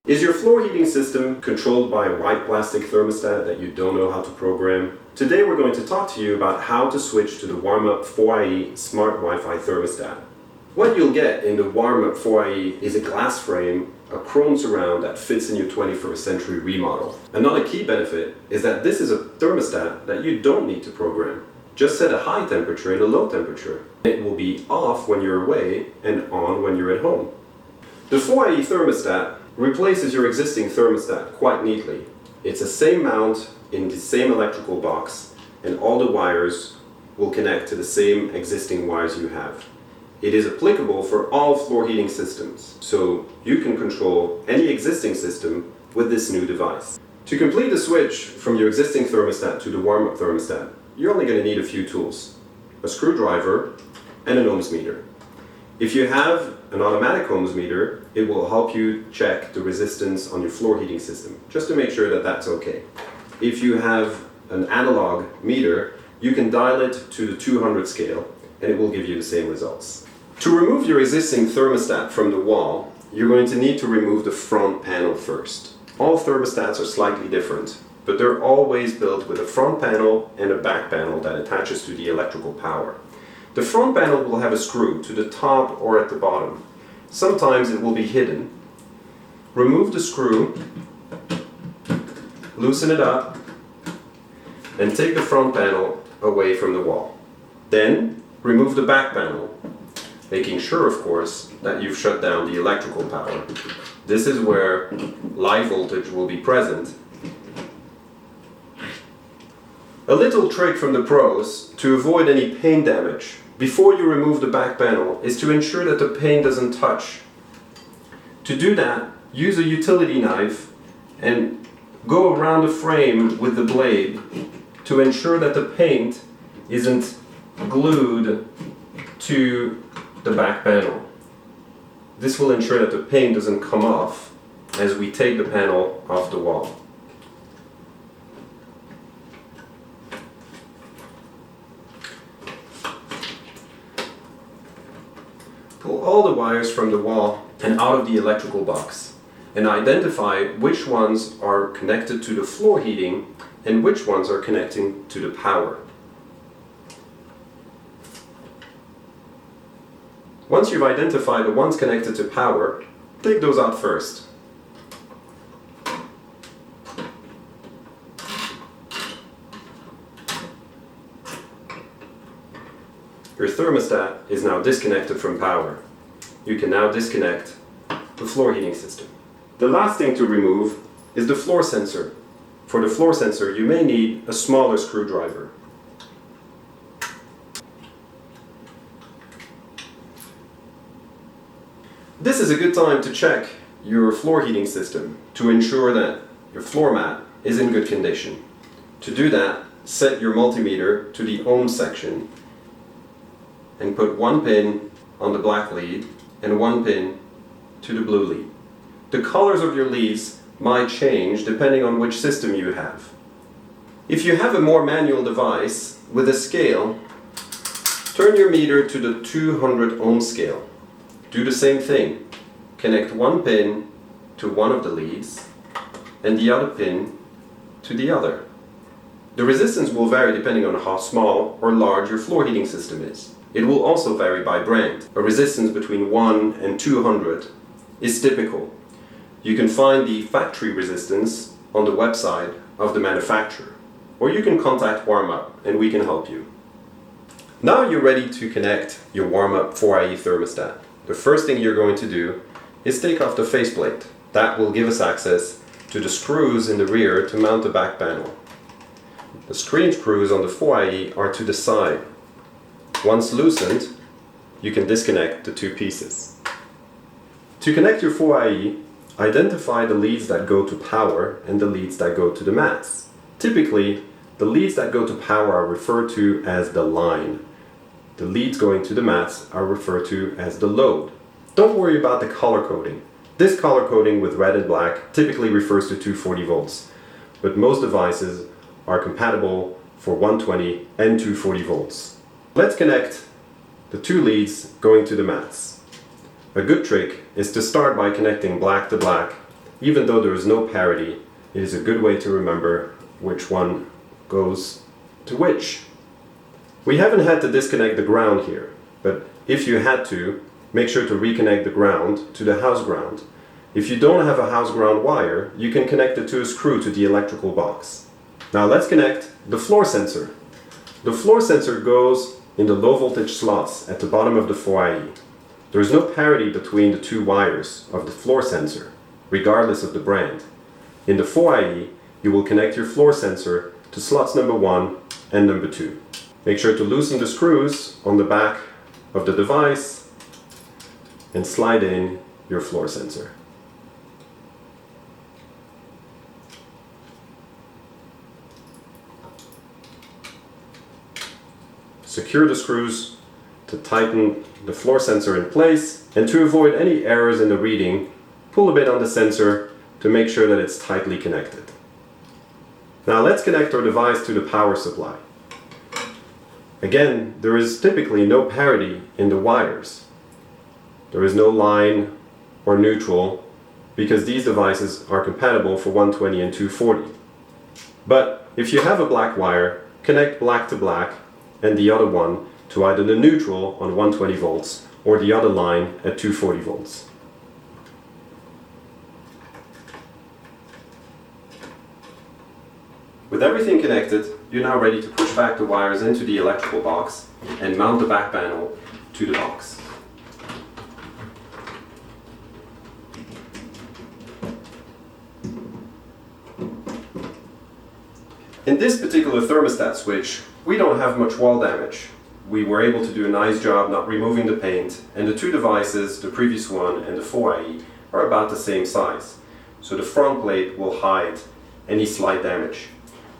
Is your floor heating system controlled by a white plastic thermostat that you don't know how to program? Today we're going to talk to you about how to switch to the Warmup 4IE Smart WiFi thermostat. What you'll get in the Warmup 4IE is a glass frame, a chrome surround that fits in your 21st century remodel. Another key benefit is that this is a thermostat that you don't need to program. Just set a high temperature and a low temperature. It will be off when you're away and on when you're at home. The 4IE thermostat replaces your existing thermostat quite neatly. It's the same mount in the same electrical box, and all the wires will connect to the same existing wires you have. It is applicable for all floor heating systems, so you can control any existing system with this new device. To complete the switch from your existing thermostat to the Warmup thermostat, you're only going to need a few tools: a screwdriver and an ohms meter. If you have an automatic ohms meter, it will help you check the resistance on your floor heating system, just to make sure that that's okay. If you have an analog meter, you can dial it to the 200 scale and it will give you the same results. To remove your existing thermostat from the wall, you're going to need to remove the front panel first. All thermostats are slightly different, but they're always built with a front panel and a back panel that attaches to the electrical power. The front panel will have a screw to the top or at the bottom. Sometimes it will be hidden. Remove the screw, loosen it up, and take the front panel away from the wall. Then remove the back panel, making sure, of course, that you've shut down the electrical power. This is where live voltage will be present. A little trick from the pros to avoid any paint damage before you remove the back panel is to ensure that the paint doesn't touch. To do that, use a utility knife and go around the frame with the blade to ensure that the paint isn't glued to the back panel. This will ensure that the paint doesn't come off as we take the panel off the wall. Pull all the wires from the wall and out of the electrical box and identify which ones are connected to the floor heating and which ones are connecting to the power. Once you've identified the ones connected to power, take those out first. Your thermostat is now disconnected from power. You can now disconnect the floor heating system. The last thing to remove is the floor sensor. For the floor sensor, you may need a smaller screwdriver. This is a good time to check your floor heating system to ensure that your floor mat is in good condition. To do that, set your multimeter to the ohms section and put one pin on the black lead and one pin to the blue lead. The colors of your leads might change depending on which system you have. If you have a more manual device with a scale, turn your meter to the 200 ohm scale. Do the same thing. Connect one pin to one of the leads and the other pin to the other. The resistance will vary depending on how small or large your floor heating system is. It will also vary by brand. A resistance between 1 and 200 is typical. You can find the factory resistance on the website of the manufacturer, or you can contact Warmup and we can help you. Now you're ready to connect your Warmup 4IE thermostat. The first thing you're going to do is take off the faceplate. That will give us access to the screws in the rear to mount the back panel. The screen screws on the 4IE are to the side. Once loosened, you can disconnect the two pieces. To connect your 4IE, identify the leads that go to power and the leads that go to the mats. Typically, the leads that go to power are referred to as the line. The leads going to the mats are referred to as the load. Don't worry about the color coding. This color coding with red and black typically refers to 240 volts, but most devices are compatible for 120 and 240 volts. Let's connect the two leads going to the mats. A good trick is to start by connecting black to black even though there is no parity, it is a good way to remember which one goes to which. We haven't had to disconnect the ground here, but if you had to, make sure to reconnect the ground to the house ground. If you don't have a house ground wire, you can connect it to a screw to the electrical box. Now let's connect the floor sensor. The floor sensor goes in the low voltage slots at the bottom of the 4IE. There is no parity between the two wires of the floor sensor, regardless of the brand. In the 4IE, you will connect your floor sensor to slots number 1 and number 2. Make sure to loosen the screws on the back of the device and slide in your floor sensor. Secure the screws to tighten the floor sensor in place, and to avoid any errors in the reading, pull a bit on the sensor to make sure that it's tightly connected. Now let's connect our device to the power supply. Again, there is typically no parity in the wires. There is no line or neutral because these devices are compatible for 120 and 240. But if you have a black wire, connect black to black and the other one to either the neutral on 120 volts or the other line at 240 volts. With everything connected, you're now ready to push back the wires into the electrical box and mount the back panel to the box. In this particular thermostat switch, we don't have much wall damage. We were able to do a nice job not removing the paint, and the two devices, the previous one and the 4IE, are about the same size. So the front plate will hide any slight damage.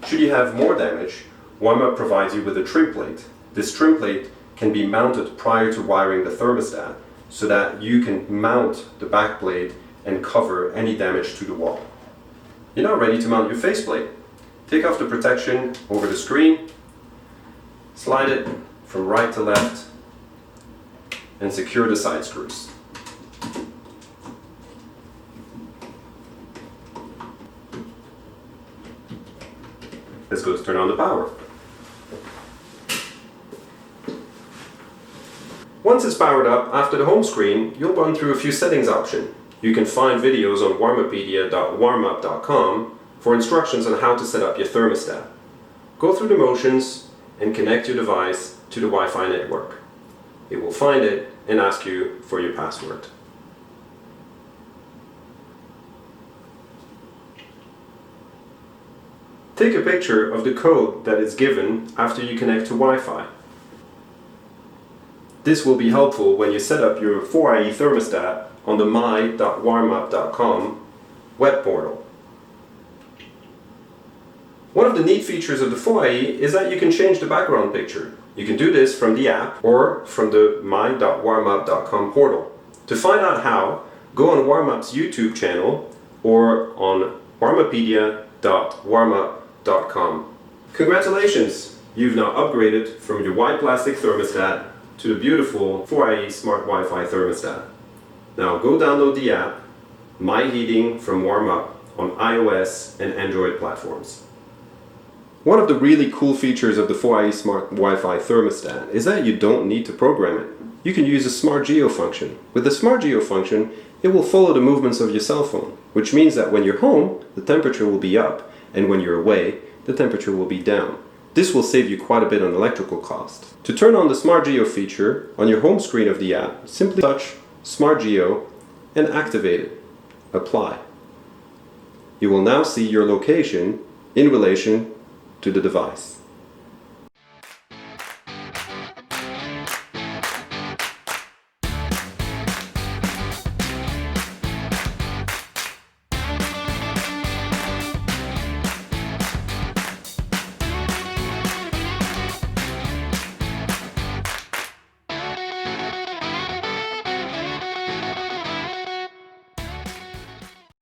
Should you have more damage, Warmup provides you with a trim plate. This trim plate can be mounted prior to wiring the thermostat so that you can mount the back plate and cover any damage to the wall. You're now ready to mount your faceplate. Take off the protection over the screen, slide it from right to left, and secure the side screws. Let's go to turn on the power. Once it's powered up, after the home screen, you'll run through a few settings options. You can find videos on warmupedia.warmup.com for instructions on how to set up your thermostat. Go through the motions and connect your device to the Wi-Fi network. It will find it and ask you for your password. Take a picture of the code that is given after you connect to Wi-Fi. This will be helpful when you set up your 4IE thermostat on the my.warmup.com web portal. One of the neat features of the 4IE is that you can change the background picture. You can do this from the app or from the my.warmup.com portal. To find out how, go on Warmup's YouTube channel or on warmupedia.warmup.com. Congratulations! You've now upgraded from your white plastic thermostat to the beautiful 4IE Smart Wi-Fi thermostat. Now go download the app, My Heating from Warmup, on iOS and Android platforms. One of the really cool features of the 4IE Smart Wi-Fi thermostat is that you don't need to program it. You can use a Smart Geo function. With the Smart Geo function, it will follow the movements of your cell phone, which means that when you're home, the temperature will be up, and when you're away, the temperature will be down. This will save you quite a bit on electrical cost. To turn on the Smart Geo feature, on your home screen of the app, simply touch Smart Geo and activate it. Apply. You will now see your location in relation to the device.